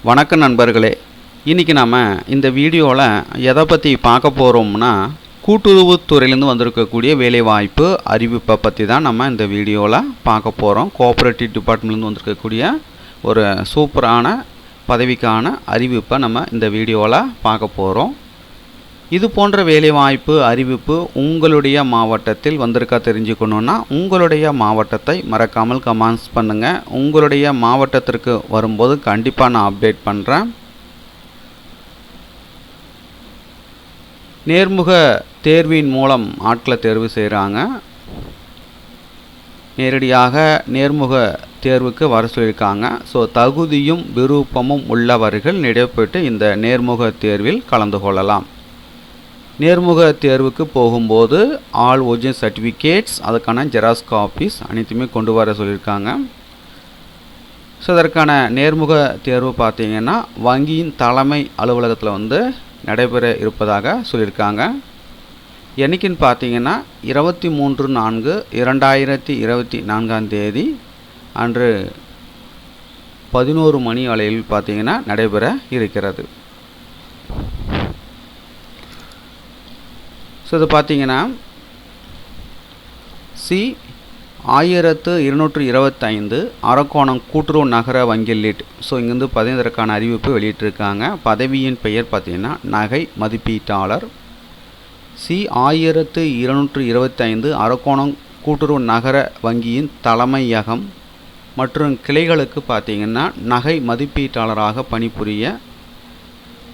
வணக்கம் நண்பர்களே, இன்றைக்கி நம்ம இந்த வீடியோவில் எதை பற்றி பார்க்க போகிறோம்னா, கூட்டுறவுத்துறையிலேருந்து வந்திருக்கக்கூடிய வேலைவாய்ப்பு அறிவிப்பை பற்றி தான் நம்ம இந்த வீடியோவில் பார்க்க போகிறோம். கோஆப்ரேட்டிவ் டிபார்ட்மெண்ட்லேருந்து வந்திருக்கக்கூடிய ஒரு சூப்பரான பதவிக்கான அறிவிப்பை நம்ம இந்த வீடியோவில் பார்க்க போகிறோம். இது போன்ற வேலைவாய்ப்பு அறிவிப்பு உங்களுடைய மாவட்டத்தில் வந்திருக்கா தெரிஞ்சுக்கணுன்னா உங்களுடைய மாவட்டத்தை மறக்காமல் கமெண்ட்ஸ் பண்ணுங்கள். உங்களுடைய மாவட்டத்திற்கு வரும்போது கண்டிப்பாக நான் அப்டேட் பண்ணுறேன். நேர்முக தேர்வின் மூலம் ஆட்களை தேர்வு செய்கிறாங்க. நேரடியாக நேர்முக தேர்வுக்கு வர சொல்லியிருக்காங்க. ஸோ தகுதியும் விருப்பமும் உள்ளவர்கள் நடைபெற்று இந்த நேர்முக தேர்வில் கலந்து கொள்ளலாம். நேர்முக தேர்வுக்கு போகும்போது ஆல் ஒரிஜினல் சர்டிஃபிகேட்ஸ், அதுக்கான ஜெராக்ஸ் காப்பீஸ் அனைத்துமே கொண்டு வர சொல்லியிருக்காங்க. ஸோ இதற்கான நேர்முக தேர்வு பார்த்திங்கன்னா வங்கியின் தலைமை அலுவலகத்தில் நடைபெற இருப்பதாக சொல்லியிருக்காங்க. என்றைக்குன்னு பார்த்தீங்கன்னா 23/4/2024 அன்று 11 மணி அளவில் பார்த்திங்கன்னா நடைபெற இருக்கிறது. ஸோ இது பார்த்தீங்கன்னா C1225 அரக்கோணம் கூட்டுறவு நகர வங்கி லீட். ஸோ இங்கேருந்து இதற்கான அறிவிப்பு வெளியிட்டிருக்காங்க. பதவியின் பெயர் பார்த்தீங்கன்னா நகை மதிப்பீட்டாளர். C1225 அரக்கோணம் கூட்டுறவு நகர வங்கியின் தலைமையகம் மற்றும் கிளைகளுக்கு பார்த்தீங்கன்னா நகை மதிப்பீட்டாளராக பணிபுரிய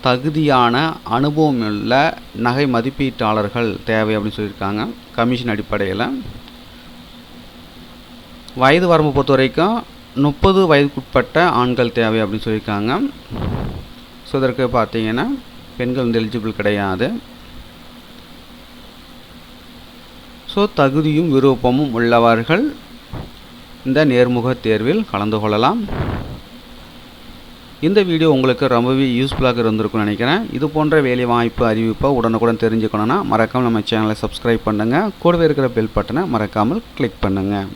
தகுதியான அனுபவமுள்ள நகை மதிப்பீட்டாளர்கள் தேவை அப்படின்னு சொல்லியிருக்காங்க. கமிஷன் அடிப்படையில் வயது வரம்பு பொறுத்த வரைக்கும் 30 வயதுக்குட்பட்ட ஆண்கள் தேவை அப்படின்னு சொல்லியிருக்காங்க. ஸோ இதற்கு பார்த்தீங்கன்னா பெண்கள் எலிஜிபிள் கிடையாது. ஸோ தகுதியும் விருப்பமும் உள்ளவர்கள் இந்த நேர்முக தேர்வில் கலந்து கொள்ளலாம். இந்த வீடியோ உங்களுக்கு ரொம்பவே யூஸ்ஃபுல்லாக இருந்திருக்கும்னு நினைக்கிறேன். இது போன்ற வேலைவாய்ப்பு அறிவிப்பை உடனுக்குடன் தெரிஞ்சுக்கணுன்னா மறக்காமல் நம்ம சேனலை சப்ஸ்கிரைப் பண்ணுங்கள். கூடவே இருக்கிற பெல் பட்டனை மறக்காமல் கிளிக் பண்ணுங்கள்.